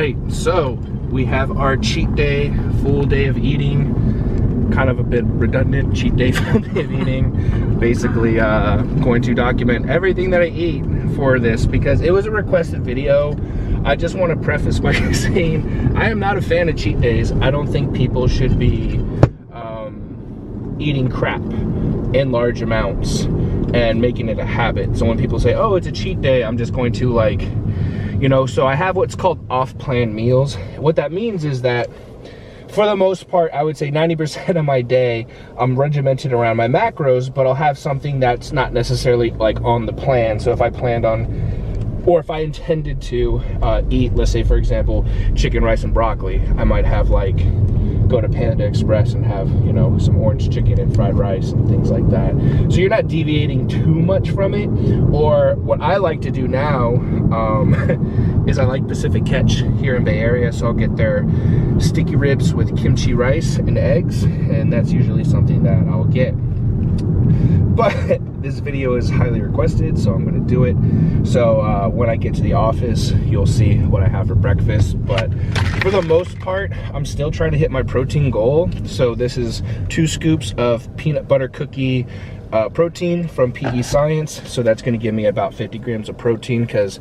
right, so we have our cheat day, full day of eating. Kind of a bit redundant, cheat day, full day of eating. Basically going to document everything that I eat for this because it was a requested video. I just want to preface by saying I am not a fan of cheat days. I don't think people should be eating crap in large amounts and making it a habit. So when people say, oh, it's a cheat day, I'm just going to like, you know, so I have what's called off-plan meals. What that means is that for the most part, I would say 90% of my day, I'm regimented around my macros, but I'll have something that's not necessarily like on the plan. So if I planned on, or if I intended to eat, let's say for example, chicken, rice, and broccoli, I might have like, go to Panda Express and have, you know, some orange chicken and fried rice and things like that. So you're not deviating too much from it. Or what I like to do now is I like Pacific Catch here in Bay Area, so I'll get their sticky ribs with kimchi rice and eggs, and that's usually something that I'll get. But this video is highly requested, so I'm gonna do it. So when I get to the office, you'll see what I have for breakfast. But for the most part, I'm still trying to hit my protein goal. So this is 2 scoops of peanut butter cookie protein from PE Science. So that's gonna give me about 50 grams of protein because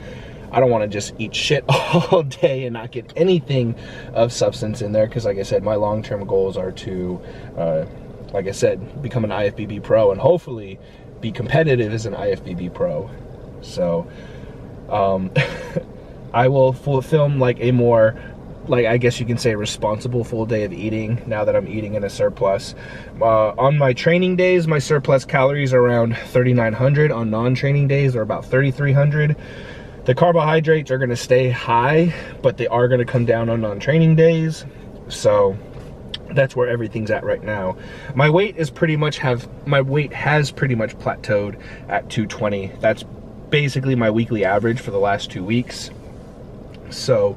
I don't wanna just eat shit all day and not get anything of substance in there. Because like I said, my long-term goals are to, like I said, become an IFBB pro and hopefully be competitive as an IFBB pro. So I will film like a more, like I guess you can say, responsible full day of eating now that I'm eating in a surplus. On my training days, my surplus calories are around 3,900. On non-training days, they're about 3,300. The carbohydrates are gonna stay high, but they are gonna come down on non-training days. So that's where everything's at right now. My weight has pretty much plateaued at 220. That's basically my weekly average for the last 2 weeks. So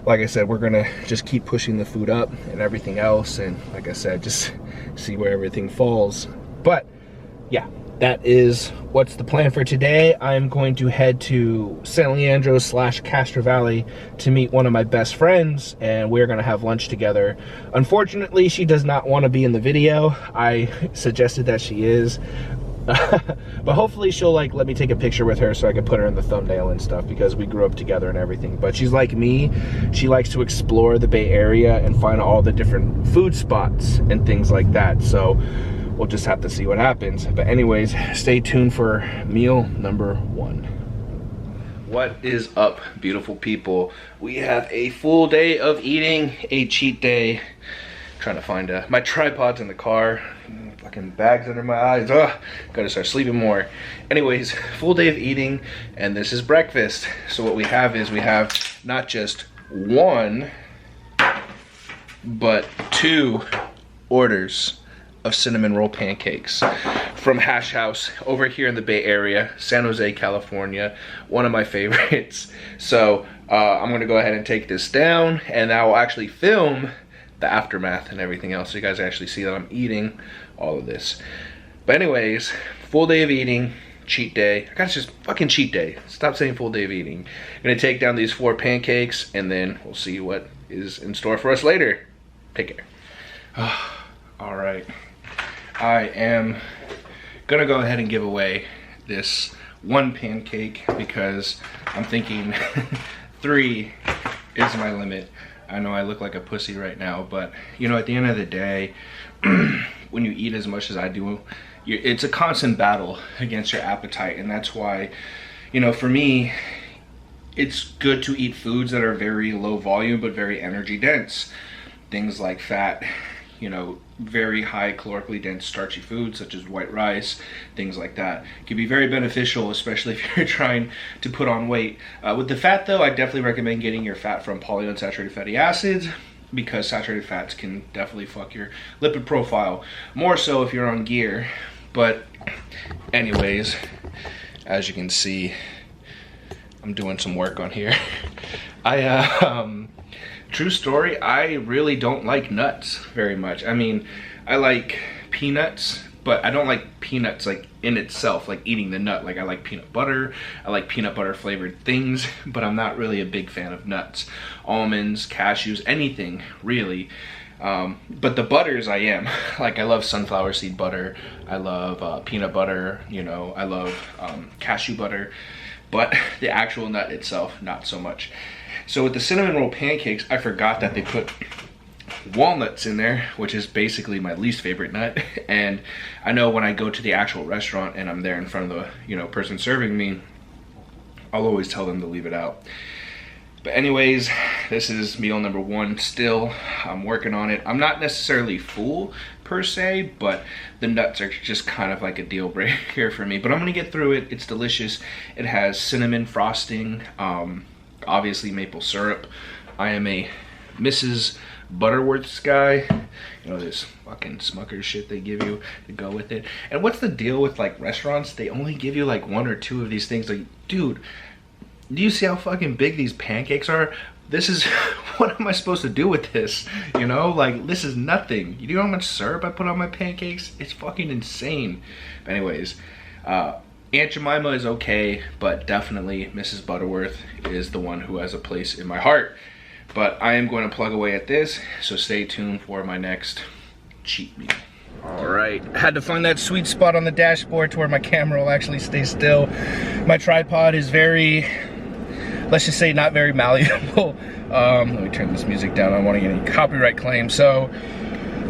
like I said, we're gonna just keep pushing the food up and everything else, and like I said, just see where everything falls. But yeah, that is what's the plan for today. I'm going to head to San Leandro / Castro Valley to meet one of my best friends, and we're gonna have lunch together. Unfortunately, she does not want to be in the video. I suggested that she is. But hopefully she'll like let me take a picture with her so I can put her in the thumbnail and stuff, because we grew up together and everything. But she's like me, she likes to explore the Bay Area and find all the different food spots and things like that. So we'll just have to see what happens. But anyways, stay tuned for meal number 1. What is up, beautiful people? We have a full day of eating, a cheat day. Trying to find my tripod's in the car. Fucking bags under my eyes. Ugh, gotta start sleeping more. Anyways, full day of eating, and this is breakfast. So what we have is, we have not just 1, but 2 orders of cinnamon roll pancakes from Hash House over here in the Bay Area, San Jose, California. One of my favorites. So I'm gonna go ahead and take this down, and I will actually film the aftermath and everything else, so you guys actually see that I'm eating all of this. But anyways, full day of eating, cheat day. I gotta just fucking cheat day. Stop saying full day of eating. I'm gonna take down these 4 pancakes, and then we'll see what is in store for us later. Take care. All right, I am gonna go ahead and give away this 1 pancake because I'm thinking 3 is my limit. I know I look like a pussy right now, but you know, at the end of the day, when you eat as much as I do, it's a constant battle against your appetite. And that's why, you know, for me, it's good to eat foods that are very low volume but very energy dense. Things like fat, you know, very high calorically dense starchy foods such as white rice, things like that can be very beneficial, especially if you're trying to put on weight. With the fat though, I definitely recommend getting your fat from polyunsaturated fatty acids, because saturated fats can definitely fuck your lipid profile, more so if you're on gear. But anyways, as you can see, I'm doing some work on here. True story, I really don't like nuts very much. I mean, I like peanuts but I don't like peanuts like in itself, like eating the nut. Like I like peanut butter, I like peanut butter flavored things, but I'm not really a big fan of nuts, almonds, cashews, anything really. But the butters I am. Like I love sunflower seed butter, I love peanut butter, you know, I love cashew butter, but the actual nut itself, not so much. So with the cinnamon roll pancakes, I forgot that they put walnuts in there, which is basically my least favorite nut. And I know when I go to the actual restaurant and I'm there in front of the, you know, person serving me, I'll always tell them to leave it out. But anyways, this is meal number 1 still. I'm working on it. I'm not necessarily full per se, but the nuts are just kind of like a deal breaker for me. But I'm gonna get through it. It's delicious. It has cinnamon frosting, obviously maple syrup. I am a Mrs. Butterworth's guy. You know, this fucking Smucker's shit they give you to go with it. And what's the deal with like restaurants? They only give you like 1 or 2 of these things. Like, dude, do you see how fucking big these pancakes are? This is, what am I supposed to do with this? You know, like this is nothing. You know how much syrup I put on my pancakes? It's fucking insane. But anyways, Aunt Jemima is okay, but definitely Mrs. Butterworth is the one who has a place in my heart. But I am going to plug away at this, so stay tuned for my next cheat meal. All right, had to find that sweet spot on the dashboard to where my camera will actually stay still. My tripod is very, let's just say, not very malleable. Let me turn this music down. I don't want to get any copyright claims. So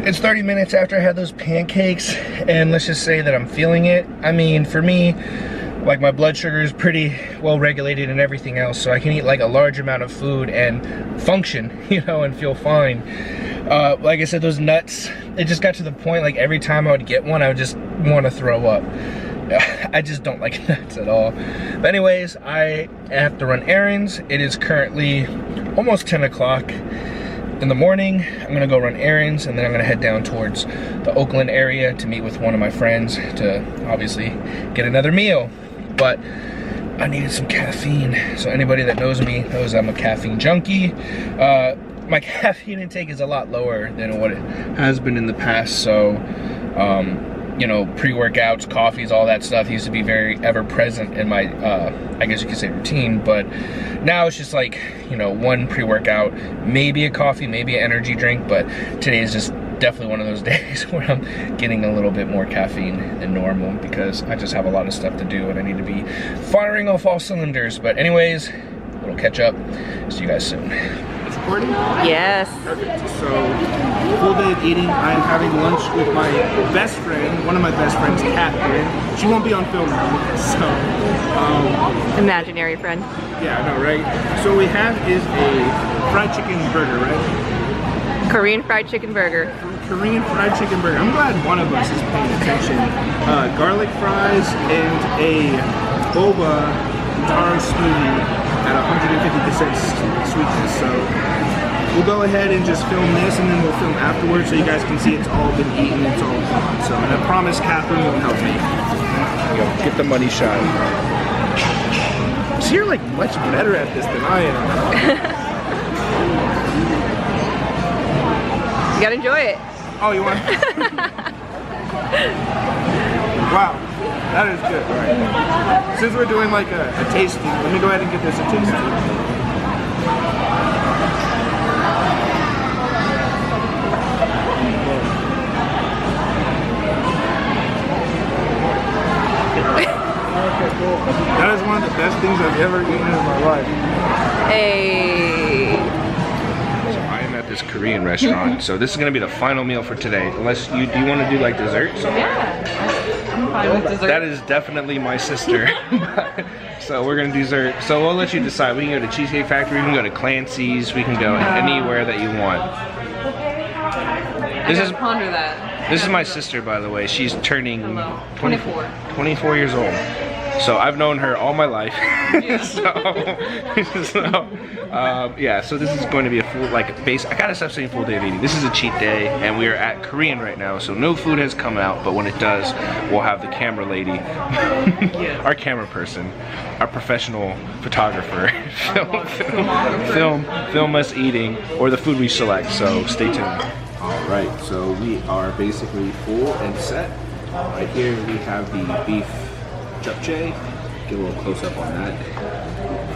it's 30 minutes after I had those pancakes, and let's just say that I'm feeling it. I mean, for me, like my blood sugar is pretty well regulated and everything else, so I can eat like a large amount of food and function, you know, and feel fine. Like I said, those nuts, it just got to the point like every time I would get one, I would just want to throw up. I just don't like nuts at all. But anyways, I have to run errands. It is currently almost 10 o'clock in the morning. I'm gonna go run errands, and then I'm gonna head down towards the Oakland area to meet with one of my friends to obviously get another meal. But I needed some caffeine. So anybody that knows me knows I'm a caffeine junkie. My caffeine intake is a lot lower than what it has been in the past. So, you know, pre-workouts, coffees, all that stuff used to be very ever present in my, I guess you could say routine. But now it's just like, you know, one pre-workout, maybe a coffee, maybe an energy drink. But today is just definitely one of those days where I'm getting a little bit more caffeine than normal because I just have a lot of stuff to do and I need to be firing off all cylinders. But anyways, we'll catch up. See you guys soon. It's recording? Yes. Perfect. So, full day of eating. I'm having lunch with my best friend, one of my best friends, Catherine. She won't be on film now, so. Imaginary friend. Yeah, I know, right? So what we have is a fried chicken burger, right? Korean fried chicken burger. Korean fried chicken burger. I'm glad one of us is paying attention. Garlic fries and a boba taro smoothie at 150% sweetness. So we'll go ahead and just film this, and then we'll film afterwards so you guys can see it's all been eaten, it's all gone. So, and I promise Catherine will help me. Yo, get the money shot. So you're like much better at this than I am. You gotta enjoy it. Oh, you want? Wow, that is good. All right. Since we're doing like a tasting, let me go ahead and give this a taste. That is one of the best things I've ever eaten in my life. Hey. This Korean restaurant, so this is gonna be the final meal for today. Unless you want to do like dessert. Yeah, I'm fine with dessert. That is definitely my sister. So we're gonna do dessert. So we'll let you decide. We can go to Cheesecake Factory. We can go to Clancy's. We can go anywhere that you want. This is ponder that. This is my sister, by the way. She's turning 24 years old. So I've known her all my life. Yeah, so this is going to be a full, like, base. I gotta stop saying full day of eating. This is a cheat day, and we are at Korean right now, so no food has come out, but when it does, we'll have the camera lady, our camera person, our professional photographer, film us eating, or the food we select, so stay tuned. All right, so we are basically full and set. Right here we have the beef japchae. Get a little close up on that.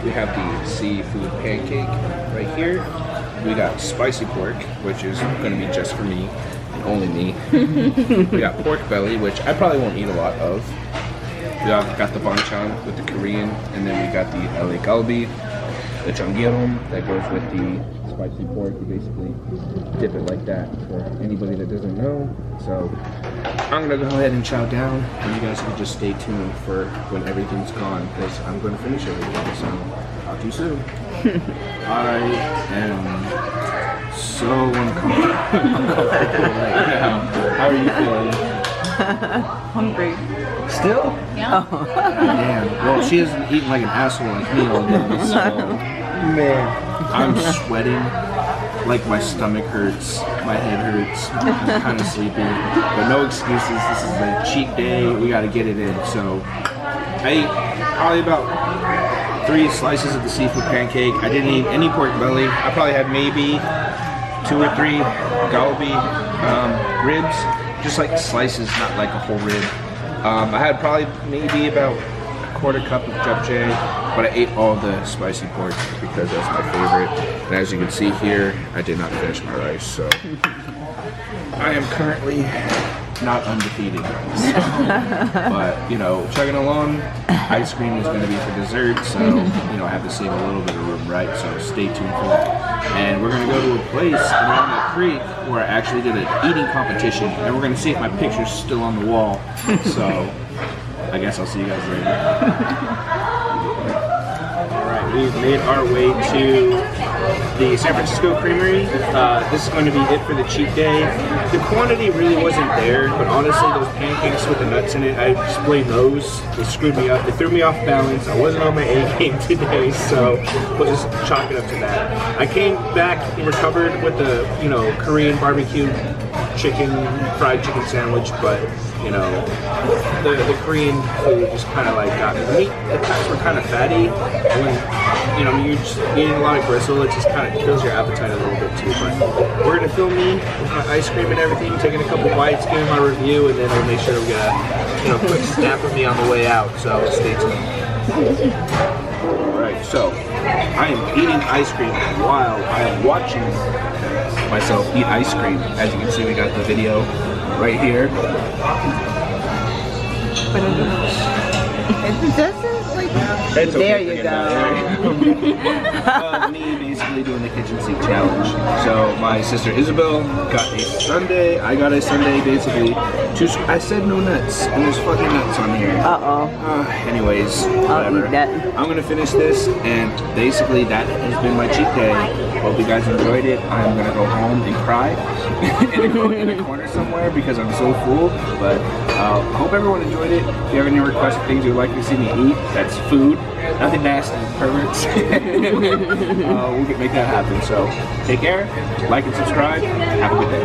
We have the seafood pancake right here. We got spicy pork, which is going to be just for me and only me. We got pork belly, which I probably won't eat a lot of. We got the banchan with the Korean, and then we got the LA galbi, the changgyeom that goes with the spicy pork. You basically dip it like that for anybody that doesn't know. So I'm gonna go ahead and chow down, and you guys can just stay tuned for when everything's gone, because I'm gonna finish everything. So talk to you soon. I am so uncomfortable right now. How are you feeling? Hungry. Still? Yeah. Oh. Damn. Well, she hasn't eaten like an asshole like me all day, so man, I'm sweating. Like my stomach hurts, my head hurts, I'm kind of sleepy, but no excuses. This is a cheat day. We got to get it in. So I ate probably about 3 slices of the seafood pancake. I didn't eat any pork belly. I probably had maybe 2 or 3 galbi ribs, just like slices, not like a whole rib. I had probably maybe about a 1/4 cup of japchae, but I ate all the spicy pork because that's my favorite. And as you can see here, I did not finish my rice, so I am currently not undefeated, guys. But you know, chugging along. Ice cream is going to be for dessert, so you know I have to save a little bit of room, right? So stay tuned for that. And we're going to go to a place around the creek where I actually did an eating competition, and we're going to see if my picture's still on the wall. So I guess I'll see you guys later. Alright, we've made our way to the San Francisco Creamery. This is going to be it for the cheat day. The quantity really wasn't there, but honestly those pancakes with the nuts in it, I just blame those. They screwed me up. They threw me off balance. I wasn't on my A game today, so we'll just chalk it up to that. I came back recovered with the, you know, Korean barbecue fried chicken sandwich, but you know, the Korean food just kind of like got me. The meat, the cuts were kind of fatty. When, you know, you're just eating a lot of gristle, it just kind of kills your appetite a little bit too. But we're gonna film me with my ice cream and everything, taking a couple bites, giving my review, and then we'll make sure we get a, you know, quick snap of me on the way out. So stay tuned. Alright, so I am eating ice cream while I am watching myself eat ice cream. As you can see, we got the video right here. It doesn't like. It's okay, there you go. Me basically doing the kitchen sink challenge. So my sister Isabel got a sundae. I got a sundae basically. I said no nuts, and there's fucking nuts on here. Anyways, I'll eat that. I'm gonna finish this, and basically that has been my cheat day. Hope you guys enjoyed it. I'm gonna go home and cry in a corner somewhere because I'm so full. But hope everyone enjoyed it. If you have any requests of things you would like to see me eat, that's food. Nothing nasty, perverts. We'll make that happen. So take care, like and subscribe. Have a good day.